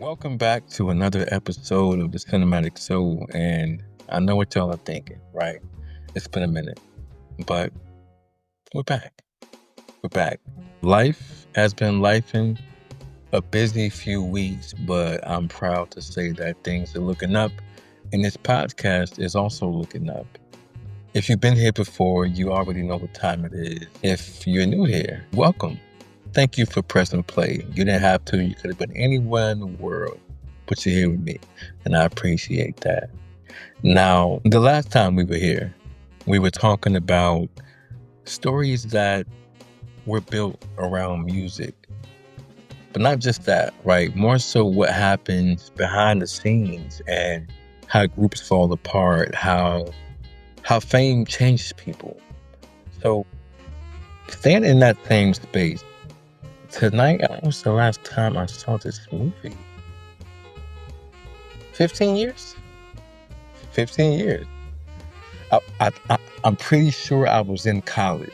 Welcome back to another episode of the Cinematic Soul, and I know what y'all are thinking, right? It's been a minute, but we're back. We're back. Life has been lifing, a busy few weeks, but I'm proud to say that things are looking up, and this podcast is also looking up. If you've been here before, you already know what time it is. If you're new here, welcome. Thank you for pressing play. You didn't have to. You could have been anywhere in the world, but you're here with me, and I appreciate that. Now, the last time we were here, we were talking about stories that were built around music. But not just that, right? More so what happens behind the scenes and how groups fall apart, how fame changes people. So staying in that same space, tonight was the last time I saw this movie. 15 years? 15 years. I'm pretty sure I was in college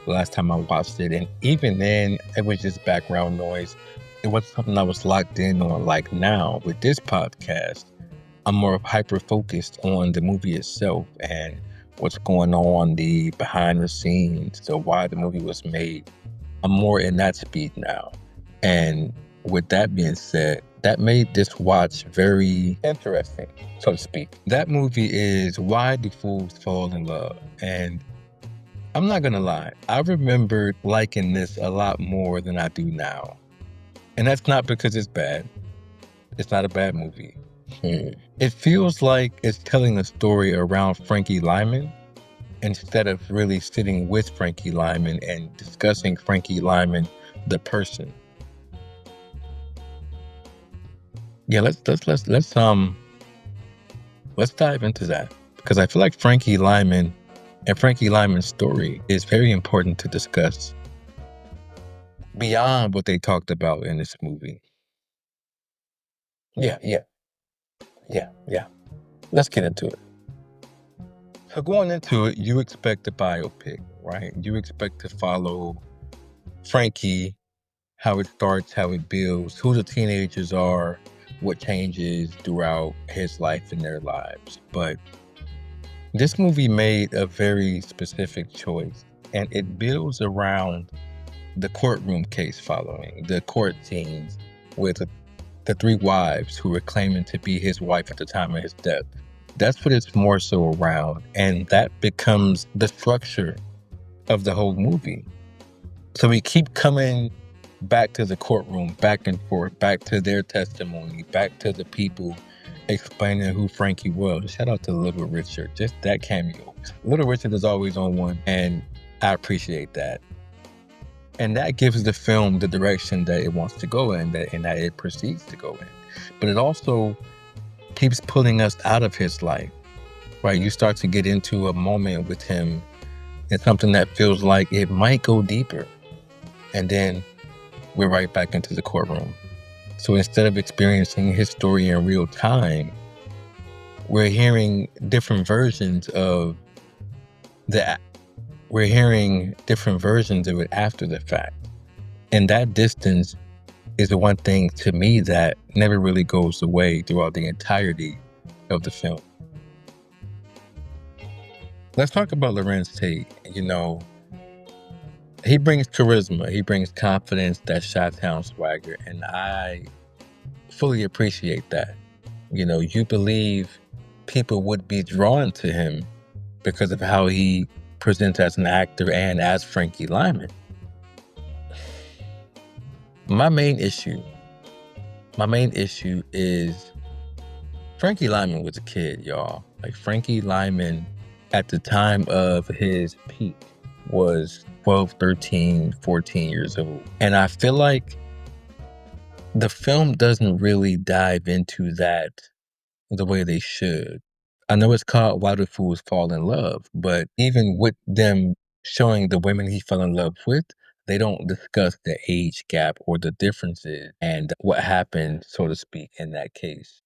the last time I watched it. And even then, it was just background noise. It wasn't something I was locked in on. Like now, with this podcast, I'm more hyper-focused on the movie itself and what's going on, the behind the scenes, so why the movie was made. I'm more in that speed now. And with that being said, that made this watch very interesting, so to speak. That movie is Why Do Fools Fall in Love? And I'm not gonna lie, I remembered liking this a lot more than I do now. And that's not because it's bad. It's not a bad movie. It feels like it's telling a story around Frankie Lymon instead of really sitting with Frankie Lymon and discussing Frankie Lymon, the person. Yeah, let's dive into that, because I feel like Frankie Lymon and Frankie Lymon's story is very important to discuss beyond what they talked about in this movie. Yeah. Let's get into it. So going into it, you expect a biopic, right? You expect to follow Frankie, how it starts, how it builds, who the teenagers are, what changes throughout his life and their lives. But this movie made a very specific choice, and it builds around the courtroom case following, the court scenes with the three wives who were claiming to be his wife at the time of his death. That's what it's more so around, and that becomes the structure of the whole movie. So we keep coming back to the courtroom, back and forth, back to their testimony, back to the people explaining who Frankie was. Shout out to Little Richard, just that cameo. Little Richard is always on one, and I appreciate that. And that gives the film the direction that it wants to go in, and that it proceeds to go in. But it also keeps pulling us out of his life, right? You start to get into a moment with him and something that feels like it might go deeper. And then we're right back into the courtroom. So instead of experiencing his story in real time, we're hearing different versions of it after the fact. And that distance is the one thing to me that never really goes away throughout the entirety of the film. Let's talk about Lorenz Tate. He brings charisma, he brings confidence, that Chi-Town swagger, and I fully appreciate that. You believe people would be drawn to him because of how he presents as an actor and as Frankie Lymon. My main issue is Frankie Lymon was a kid, y'all. Like, Frankie Lymon at the time of his peak was 12, 13, 14 years old. And I feel like the film doesn't really dive into that the way they should. I know it's called Why Do Fools Fall in Love, but even with them showing the women he fell in love with, they don't discuss the age gap or the differences and what happened, so to speak, in that case.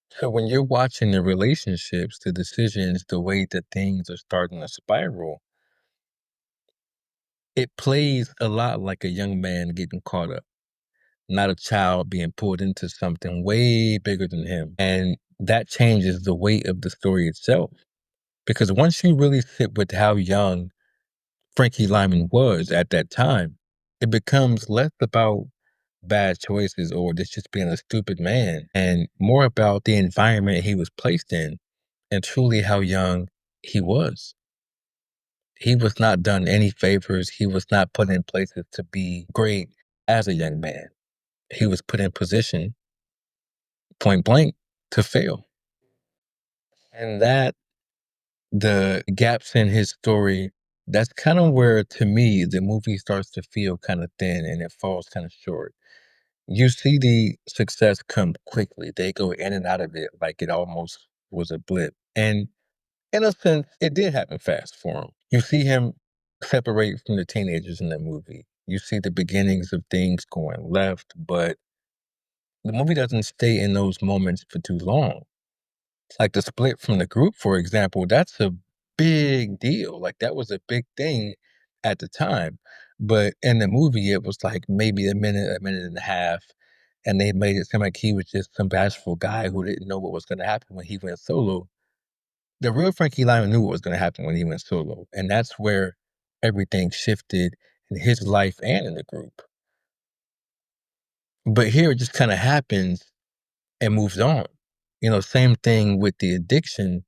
So when you're watching the relationships, the decisions, the way that things are starting to spiral, it plays a lot like a young man getting caught up. not a child being pulled into something way bigger than him. And that changes the weight of the story itself. Because once you really sit with how young Frankie Lymon was at that time, it becomes less about bad choices or just being a stupid man and more about the environment he was placed in and truly how young he was. He was not done any favors. He was not put in places to be great as a young man. He was put in position, point blank, to fail. And that, the gaps in his story, that's kind of where, to me, the movie starts to feel kind of thin and it falls kind of short. You see the success come quickly. They go in and out of it like it almost was a blip. And in a sense, it did happen fast for him. You see him separate from the teenagers in that movie. You see the beginnings of things going left, but the movie doesn't stay in those moments for too long. Like the split from the group, for example, that's a big deal. Like that was a big thing at the time. But in the movie, it was like maybe a minute and a half. And they made it seem like he was just some bashful guy who didn't know what was going to happen when he went solo. The real Frankie Lymon knew what was going to happen when he went solo. And that's where everything shifted in his life and in the group. But here it just kind of happens and moves on. Same thing with the addiction.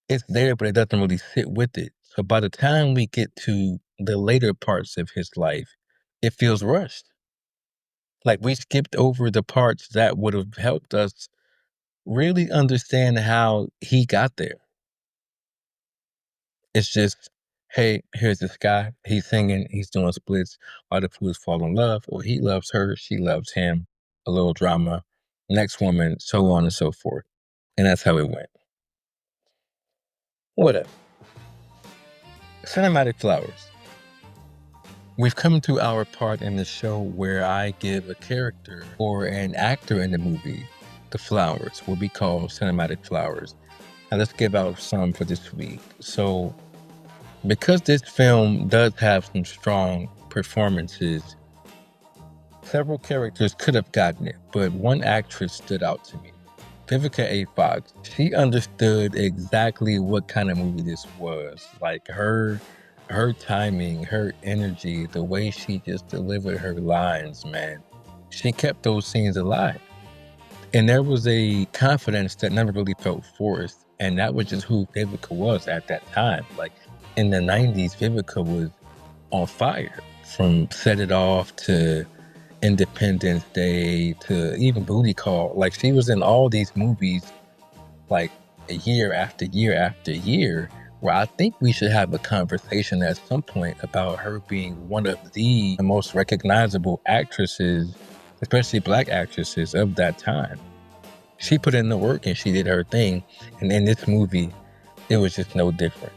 It's there, but it doesn't really sit with it. So by the time we get to the later parts of his life, it feels rushed. Like we skipped over the parts that would have helped us really understand how he got there. It's just, hey, here's this guy. He's singing, he's doing splits. All the fools fall in love, or he loves her, she loves him. A little drama. Next woman, so on and so forth. And that's how it went. Whatever. Cinematic flowers. We've come to our part in the show where I give a character or an actor in the movie the flowers, what we call cinematic flowers. Now let's give out some for this week. So, because this film does have some strong performances, several characters could have gotten it, but one actress stood out to me. Vivica A. Fox. She understood exactly what kind of movie this was. Like her timing, her energy, the way she just delivered her lines, man. She kept those scenes alive. And there was a confidence that never really felt forced. And that was just who Vivica was at that time. Like in the 90s, Vivica was on fire. From Set It Off to Independence Day to even Booty Call. Like she was in all these movies like year after year after year, where I think we should have a conversation at some point about her being one of the most recognizable actresses, especially Black actresses of that time. She put in the work and she did her thing. And in this movie, it was just no different.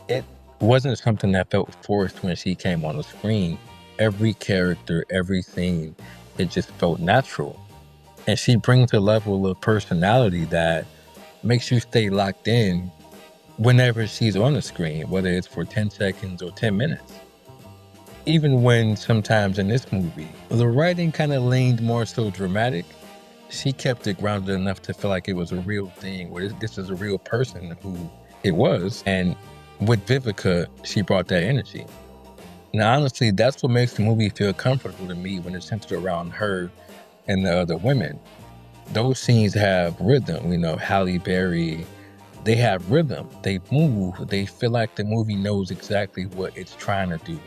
It wasn't something that felt forced when she came on the screen. Every character, every scene, it just felt natural. And she brings a level of personality that makes you stay locked in whenever she's on the screen, whether it's for 10 seconds or 10 minutes. Even when sometimes in this movie, the writing kind of leaned more so dramatic, she kept it grounded enough to feel like it was a real thing, where this is a real person who it was. And with Vivica, she brought that energy. Now, honestly, that's what makes the movie feel comfortable to me when it's centered around her and the other women. Those scenes have rhythm, Halle Berry, they have rhythm. They move. They feel like the movie knows exactly what it's trying to do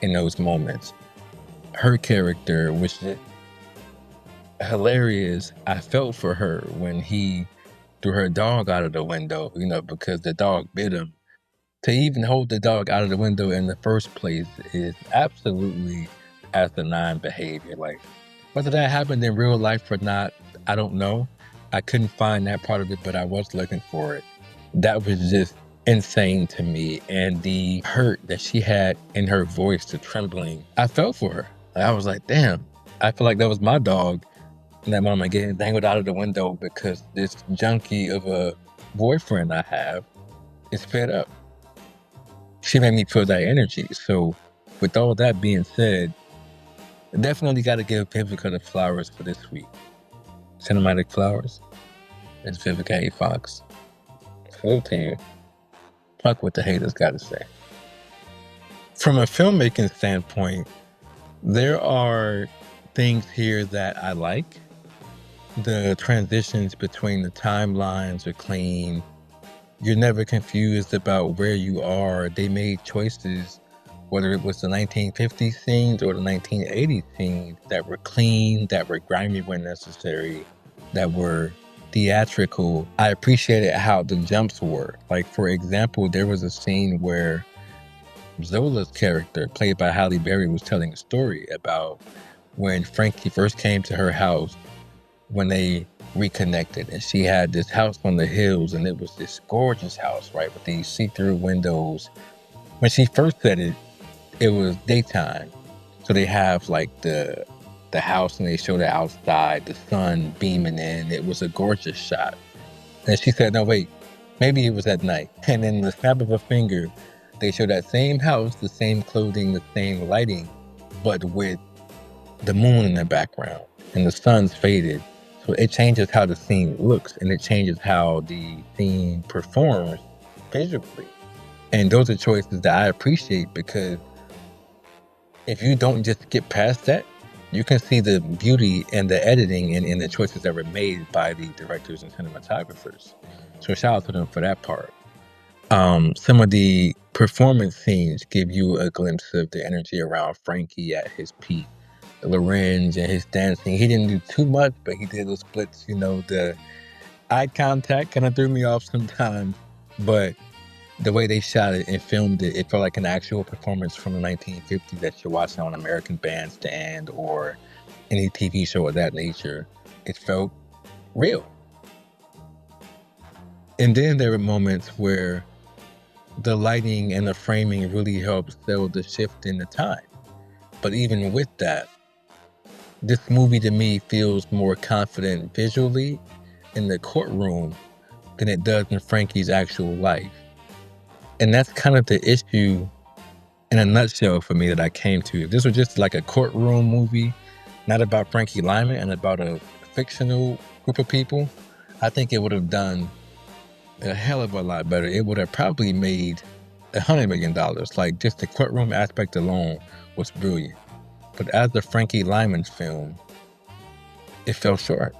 in those moments. Her character, which is hilarious, I felt for her when he threw her dog out of the window, because the dog bit him. To even hold the dog out of the window in the first place is absolutely asinine behavior. Like, whether that happened in real life or not, I don't know. I couldn't find that part of it, but I was looking for it. That was just insane to me. And the hurt that she had in her voice, the trembling, I felt for her. I was like, damn, I feel like that was my dog. And that moment getting dangled out of the window because this junkie of a boyfriend I have is fed up. She made me feel that energy. So with all that being said, Definitely got to give Vivica the flowers for this week. Cinematic flowers. It's Vivica A. Fox. Salute to you. Fuck what the haters got to say. From a filmmaking standpoint, there are things here that I like. The transitions between the timelines are clean. You're never confused about where you are. They made choices, whether it was the 1950s scenes or the 1980s scenes, that were clean, that were grimy when necessary, that were theatrical. I appreciated how the jumps were. Like, for example, there was a scene where Zola's character, played by Halle Berry, was telling a story about when Frankie first came to her house when they reconnected, and she had this house on the hills, and it was this gorgeous house, right, with these see-through windows. When she first said it, it was daytime, so they have like the house, and they show the outside, the sun beaming in. It was a gorgeous shot. And she said, no, wait, maybe it was at night. And in the snap of a finger, they show that same house, the same clothing, the same lighting, but with the moon in the background, and the sun's faded. So it changes how the scene looks, and it changes how the scene performs visually. And those are choices that I appreciate, because if you don't just get past that, you can see the beauty and the editing and the choices that were made by the directors and cinematographers. So shout out to them for that part. Some of the performance scenes give you a glimpse of the energy around Frankie at his peak. Lorenz and his dancing, he didn't do too much, but he did those splits. The eye contact kind of threw me off sometimes, but the way they shot it and filmed it, it felt like an actual performance from the 1950s that you're watching on American Bandstand or any TV show of that nature. It felt real. And then there were moments where the lighting and the framing really helped sell the shift in the time. But even with that, this movie to me feels more confident visually in the courtroom than it does in Frankie's actual life. And that's kind of the issue in a nutshell for me that I came to. If this was just like a courtroom movie, not about Frankie Lymon and about a fictional group of people, I think it would have done a hell of a lot better. It would have probably made $100 million. Like, just the courtroom aspect alone was brilliant. But as the Frankie Lymon film, it fell short.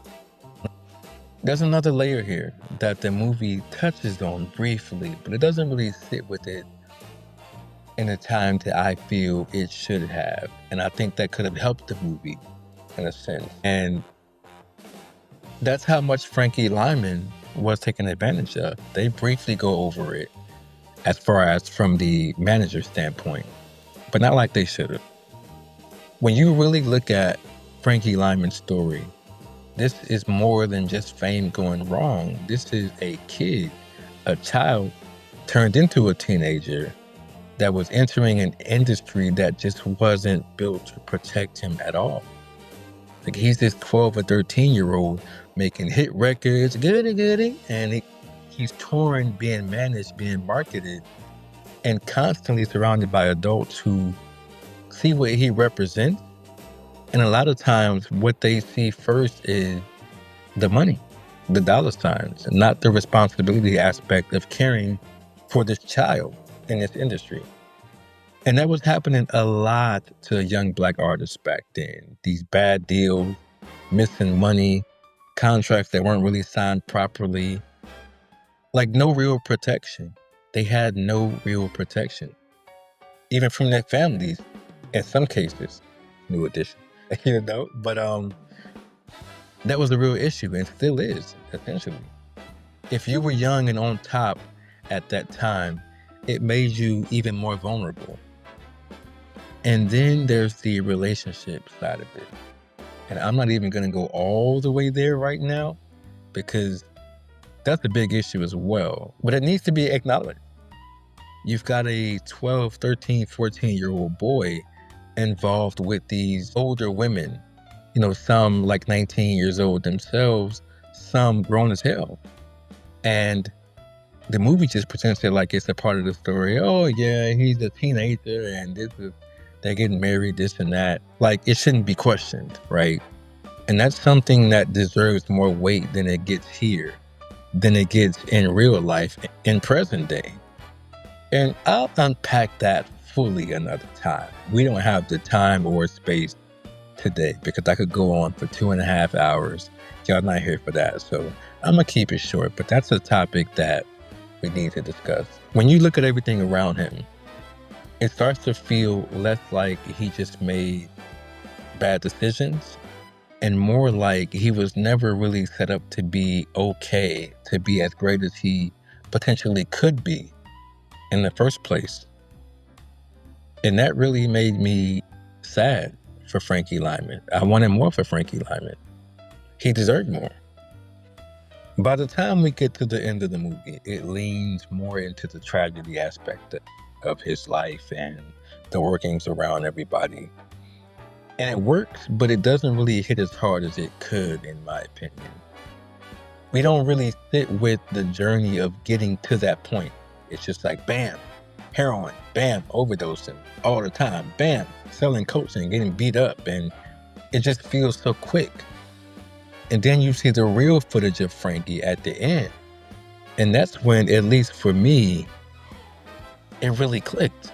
There's another layer here that the movie touches on briefly, but it doesn't really sit with it in the time that I feel it should have. And I think that could have helped the movie in a sense. And that's how much Frankie Lymon was taken advantage of. They briefly go over it as far as from the manager standpoint, but not like they should have. When you really look at Frankie Lymon's story, this is more than just fame going wrong. This is a kid, a child turned into a teenager that was entering an industry that just wasn't built to protect him at all. Like, he's this 12 or 13-year-old making hit records, goody, and he's touring, being managed, being marketed, and constantly surrounded by adults who see what he represents. And a lot of times what they see first is the money, the dollar signs, and not the responsibility aspect of caring for this child in this industry. And that was happening a lot to young Black artists back then. These bad deals, missing money, contracts that weren't really signed properly, like no real protection. They had no real protection, even from their families, in some cases. New edition, but that was a real issue, and still is, essentially. If you were young and on top at that time, it made you even more vulnerable. And then there's the relationship side of it. And I'm not even going to go all the way there right now, because that's a big issue as well. But it needs to be acknowledged. You've got a 12, 13, 14-year-old boy involved with these older women, some like 19 years old themselves, some grown as hell. And the movie just presents it like it's a part of the story. Oh yeah, he's a teenager and this is They're getting married, this and that. Like, it shouldn't be questioned, right? And that's something that deserves more weight than it gets here, than it gets in real life, in present day. And I'll unpack that fully another time. We don't have the time or space today because I could go on for 2.5 hours. Y'all not here for that. So I'm going to keep it short, but that's a topic that we need to discuss. When you look at everything around him, it starts to feel less like he just made bad decisions and more like he was never really set up to be okay, to be as great as he potentially could be in the first place. And that really made me sad for Frankie Lymon. I wanted more for Frankie Lymon. He deserved more. By the time we get to the end of the movie, it leans more into the tragedy aspect of his life and the workings around everybody. And it works, but it doesn't really hit as hard as it could, in my opinion. We don't really sit with the journey of getting to that point. It's just like, bam, heroin, bam, overdosing all the time, bam, selling coats and getting beat up, and it just feels so quick. And then you see the real footage of Frankie at the end. And that's when, at least for me, it really clicked.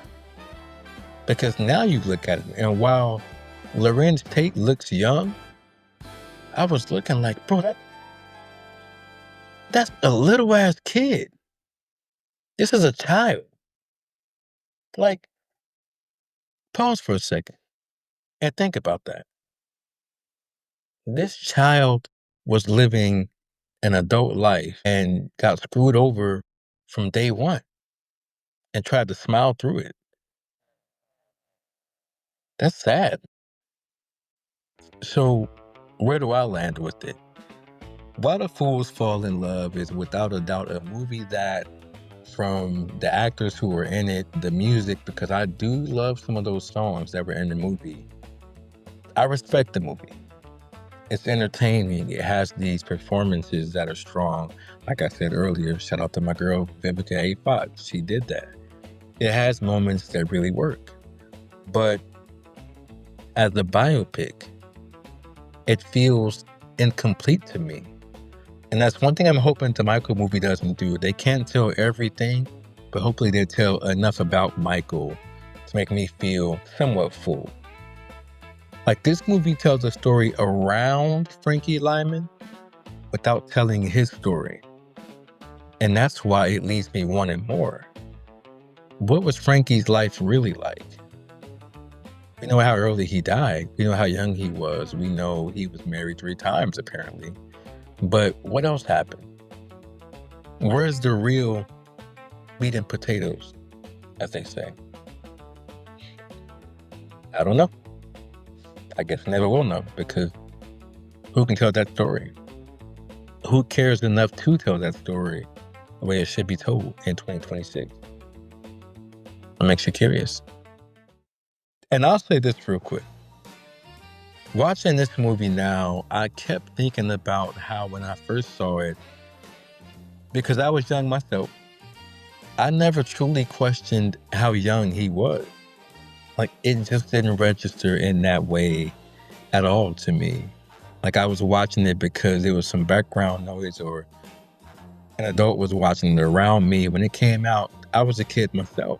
Because now you look at it, and while Lorenz Tate looks young, I was looking like, bro, that's a little ass kid. This is a child. Like, pause for a second and think about that. This child was living an adult life and got screwed over from day one and tried to smile through it. That's sad. So, where do I land with it? Why the Fools Fall in Love is without a doubt a movie that, from the actors who were in it, the music, because I do love some of those songs that were in the movie, I respect the movie. It's entertaining. It has these performances that are strong. Like I said earlier, shout out to my girl, Vivica A. Fox. She did that. It has moments that really work. But as a biopic, it feels incomplete to me. And that's one thing I'm hoping the Michael movie doesn't do. They can't tell everything, but hopefully they tell enough about Michael to make me feel somewhat full. Like, this movie tells a story around Frankie Lymon without telling his story. And that's why it leaves me wanting more. What was Frankie's life really like? We know how early he died. We know how young he was. We know he was married 3 times, apparently. But what else happened? Where's the real meat and potatoes, as they say? I don't know. I guess I never will know, because who can tell that story? Who cares enough to tell that story the way it should be told in 2026? It makes you curious. And I'll say this real quick. Watching this movie now, I kept thinking about how when I first saw it, because I was young myself, I never truly questioned how young he was. Like, it just didn't register in that way at all to me. Like, I was watching it because there was some background noise or an adult was watching it around me. When it came out, I was a kid myself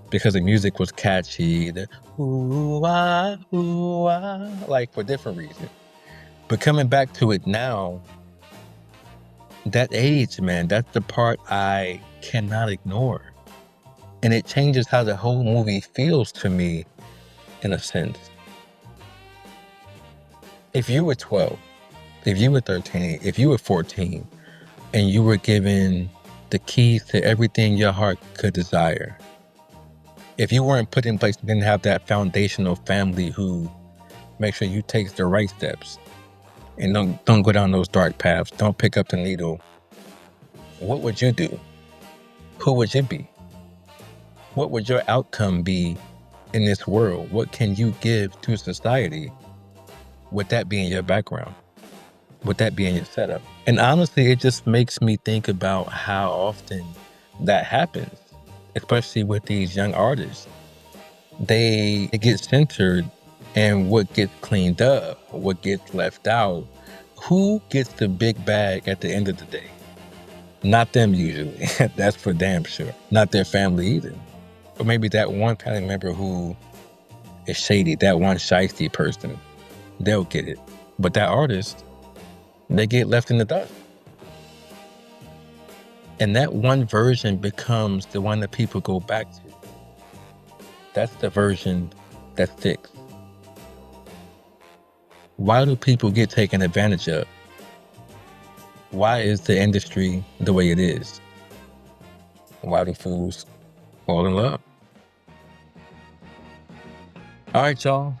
because the music was catchy, the ooh-ah, ooh-ah, like, for different reasons. But coming back to it now, that age, man, that's the part I cannot ignore. And it changes how the whole movie feels to me, in a sense. If you were 12, if you were 13, if you were 14, and you were given the keys to everything your heart could desire, if you weren't put in place and didn't have that foundational family who make sure you take the right steps and don't go down those dark paths, don't pick up the needle, what would you do? Who would you be? What would your outcome be in this world? What can you give to society with that being your background? With that being your setup? And honestly, it just makes me think about how often that happens, especially with these young artists. they get centered, and what gets cleaned up, what gets left out, who gets the big bag at the end of the day? Not them usually. That's for damn sure. Not their family either. Or maybe that one family member who is shady, that one shiesty person, they'll get it. But that artist, they get left in the dust. And that one version becomes the one that people go back to. That's the version that sticks. Why do people get taken advantage of? Why is the industry the way it is? Why do fools fall in love? All right, y'all.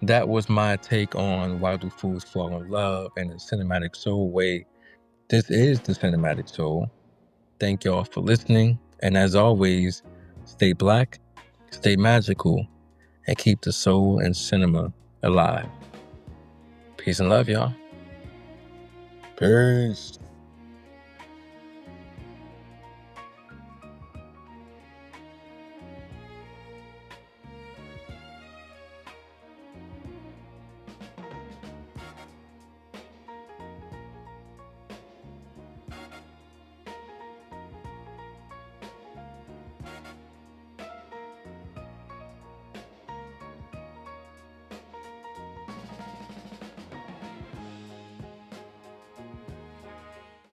That was my take on why do fools fall in love in a cinematic soul way. This is the Cinematic Soul. Thank y'all for listening. And as always, stay black, stay magical, and keep the soul and cinema alive. Peace and love, y'all. Peace.